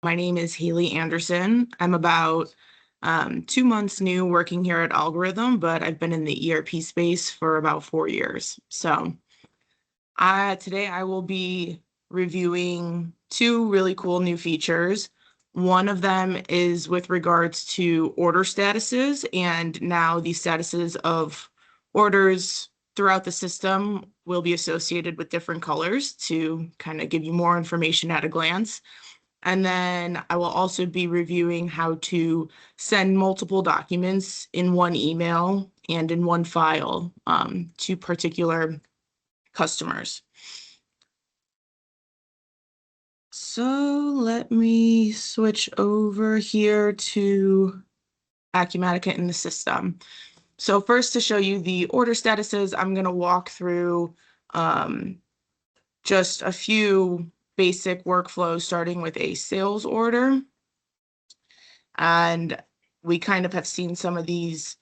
My name is Haley Anderson. I'm about 2 months new working here at Algorithm, but I've been in the ERP space for about 4 years. So today I will be reviewing two really cool new features. One of them is with regards to order statuses, and now the statuses of orders throughout the system will be associated with different colors to kind of give you more information at a glance. And then I will also be reviewing how to send multiple documents in one email and in one file to particular customers. So let me switch over here to Acumatica in the system. So first, to show you the order statuses, I'm going to walk through just a few basic workflows, starting with a sales order. And we kind of have seen some of these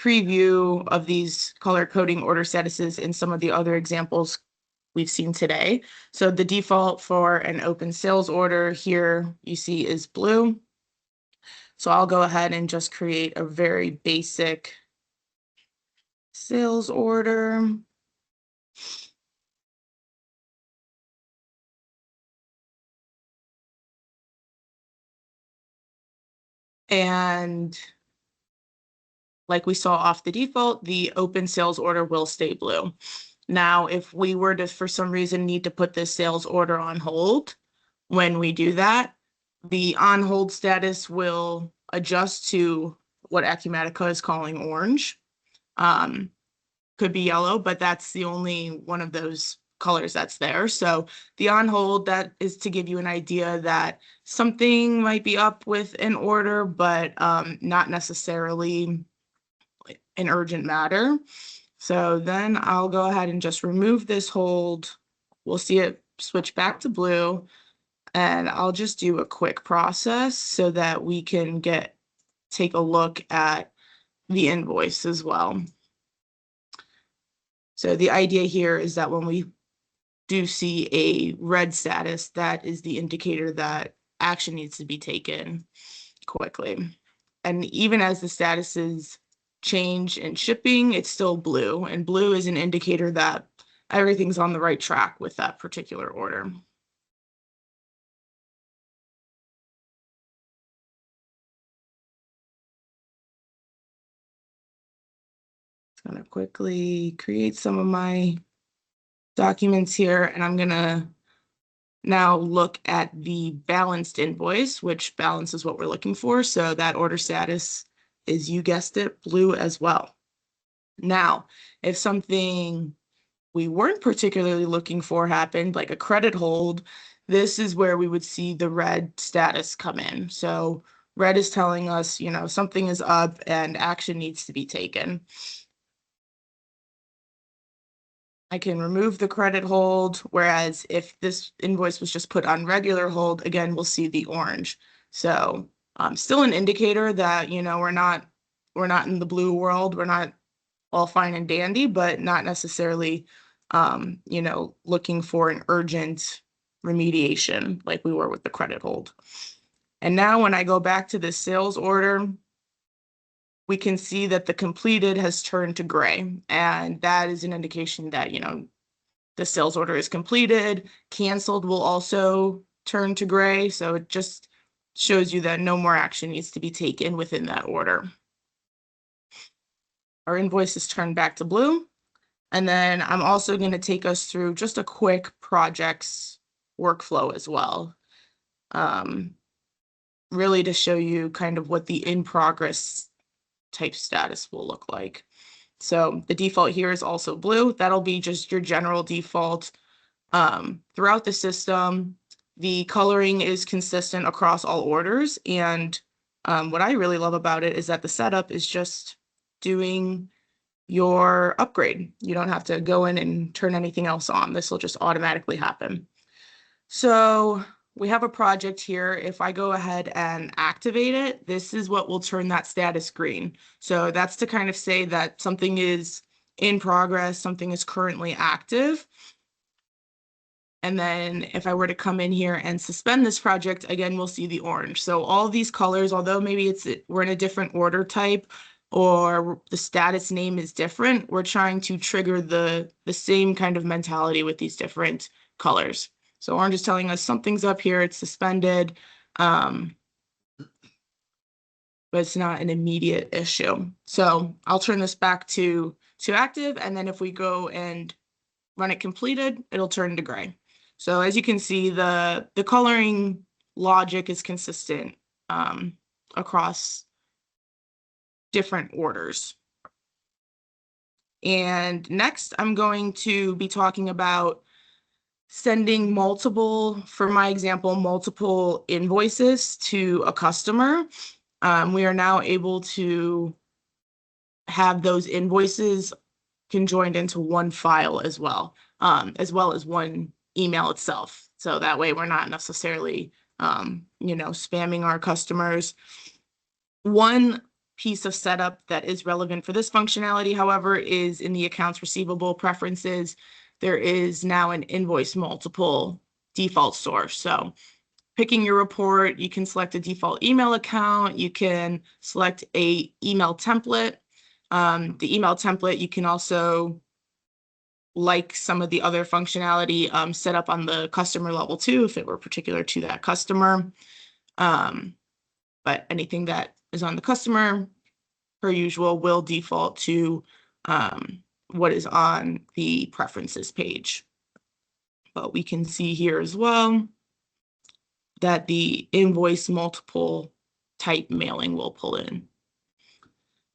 preview of these color coding order statuses in some of the other examples we've seen today. So the default for an open sales order here you see is blue. So I'll go ahead and just create a very basic sales order. And like we saw off the default, the open sales order will stay blue. Now, if we were to, for some reason, need to put this sales order on hold, when we do that, the on hold status will adjust to what Acumatica is calling orange. Could be yellow, but that's the only one of those colors that's there. So the on hold, that is to give you an idea that something might be up with an order, but not necessarily an urgent matter. So then I'll go ahead and just remove this hold. We'll see it switch back to blue, and I'll just do a quick process so that we can take a look at the invoice as well. So the idea here is that when we do see a red status, that is the indicator that action needs to be taken quickly. And even as the statuses change in shipping, it's still blue, and blue is an indicator that everything's on the right track with that particular order. I'm going to quickly create some of my documents here, and I'm going to now look at the balanced invoice, which balance is what we're looking for. So that order status is, you guessed it, blue as well. Now, if something we weren't particularly looking for happened, like a credit hold, this is where we would see the red status come in. So red is telling us, something is up and action needs to be taken. I can remove the credit hold, whereas if this invoice was just put on regular hold, again, we'll see the orange. So still an indicator that, we're not in the blue world. We're not all fine and dandy, but not necessarily, looking for an urgent remediation like we were with the credit hold. And now when I go back to the sales order, we can see that the completed has turned to gray, and that is an indication that, the sales order is completed. Canceled will also turn to gray, so it just shows you that no more action needs to be taken within that order. Our invoice is turned back to blue, and then I'm also going to take us through just a quick projects workflow as well, really to show you kind of what the in progress type status will look like. So the default here is also blue. That'll be just your general default throughout the system. The coloring is consistent across all orders, and what I really love about it is that the setup is just doing your upgrade. You don't have to go in and turn anything else on. This will just automatically happen. So we have a project here. If I go ahead and activate it, this is what will turn that status green. So that's to kind of say that something is in progress, something is currently active. And then if I were to come in here and suspend this project, again, we'll see the orange. So all these colors, although maybe we're in a different order type or the status name is different, we're trying to trigger the same kind of mentality with these different colors. So orange is telling us something's up here, it's suspended, but it's not an immediate issue. So I'll turn this back to active, and then if we go and run it completed, it'll turn to gray. So as you can see, the coloring logic is consistent across different orders. And next, I'm going to be talking about sending multiple, for my example, multiple invoices to a customer. We are now able to have those invoices conjoined into one file as well as one email itself. So that way we're not necessarily, spamming our customers. One piece of setup that is relevant for this functionality, however, is in the accounts receivable preferences. There is now an invoice multiple default source. So picking your report, you can select a default email account. You can select a email template. The email template, you can also, like some of the other functionality, set up on the customer level too, if it were particular to that customer. But anything that is on the customer, per usual, will default to what is on the preferences page. But we can see here as well that the invoice multiple type mailing will pull in.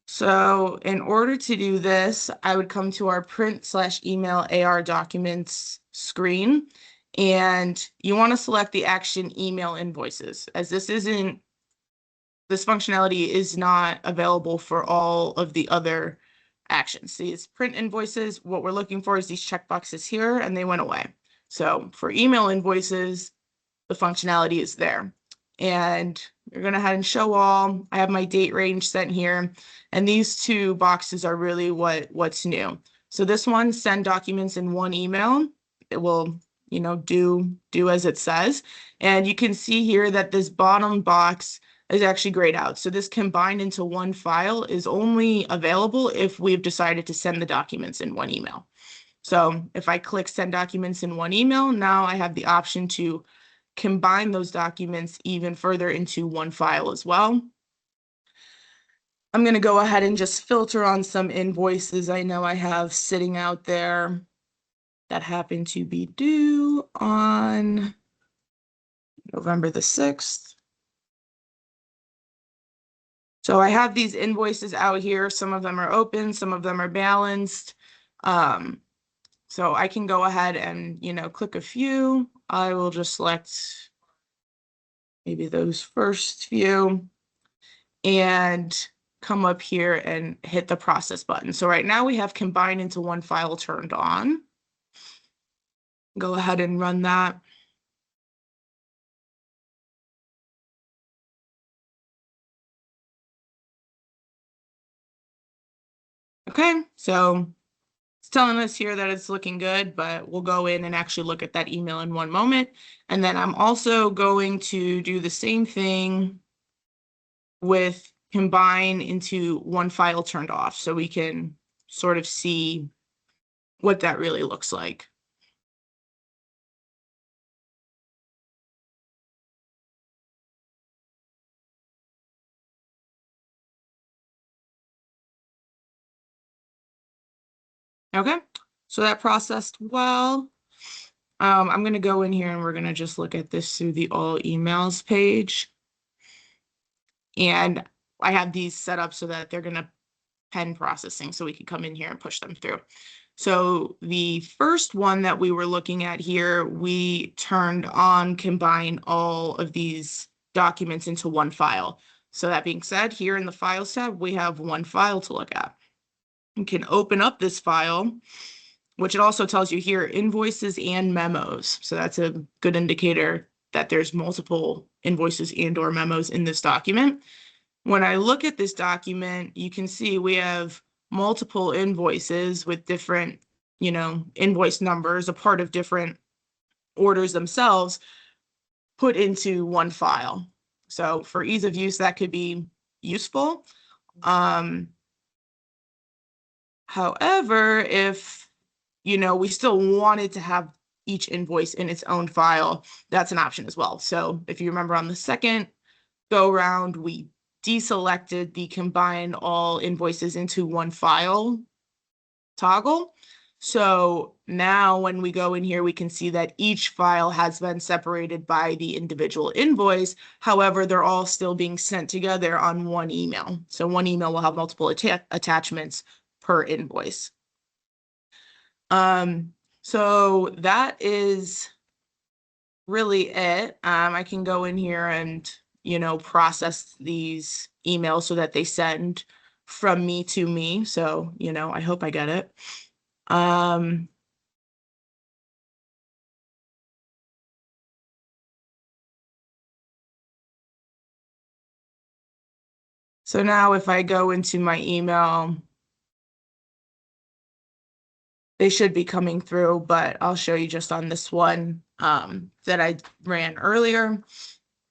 So in order to do this, I would come to our print/email AR documents screen, and you want to select the action email invoices, as this functionality is not available for all of the other actions. These print invoices, what we're looking for is these checkboxes here, and they went away. So for email invoices, the functionality is there. And we're going to head and show all. I have my date range set here, and these two boxes are really what's new. So this one, send documents in one email, it will, do as it says. And you can see here that this bottom box is actually grayed out. So this combined into one file is only available if we've decided to send the documents in one email. So if I click send documents in one email, now I have the option to combine those documents even further into one file as well. I'm going to go ahead and just filter on some invoices I know I have sitting out there that happen to be due on November the 6th. So I have these invoices out here. Some of them are open, some of them are balanced. So I can go ahead and, click a few. I will just select maybe those first few and come up here and hit the process button. So right now we have combined into one file turned on. Go ahead and run that. Okay, so it's telling us here that it's looking good, but we'll go in and actually look at that email in one moment. And then I'm also going to do the same thing with combine into one file turned off, so we can sort of see what that really looks like. Okay, so that processed well. I'm going to go in here and we're going to just look at this through the all emails page. And I have these set up so that they're going to pen processing, so we can come in here and push them through. So the first one that we were looking at here, we turned on combine all of these documents into one file. So that being said, here in the Files tab, we have one file to look at. You can open up this file, which it also tells you here, invoices and memos. So that's a good indicator that there's multiple invoices and or memos in this document. When I look at this document, you can see we have multiple invoices with different, invoice numbers, a part of different orders themselves put into one file. So for ease of use, that could be useful. However, if, we still wanted to have each invoice in its own file, that's an option as well. So if you remember on the second go round, we deselected the combine all invoices into one file toggle. So now when we go in here, we can see that each file has been separated by the individual invoice. However, they're all still being sent together on one email. So one email will have multiple attachments per invoice. So that is really it. I can go in here and, process these emails so that they send from me to me. So, I hope I get it. So now if I go into my email, they should be coming through, but I'll show you just on this one that I ran earlier.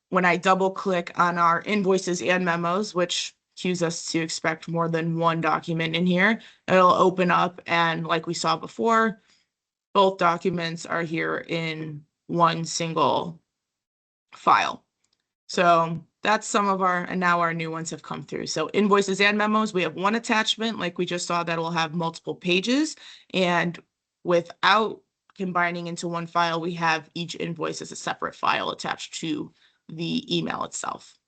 When I double click on our invoices and memos, which cues us to expect more than one document in here, it'll open up, and like we saw before, both documents are here in one single file. So that's some of our, and now our new ones have come through. So invoices and memos, we have one attachment, like we just saw, that will have multiple pages. And without combining into one file, we have each invoice as a separate file attached to the email itself.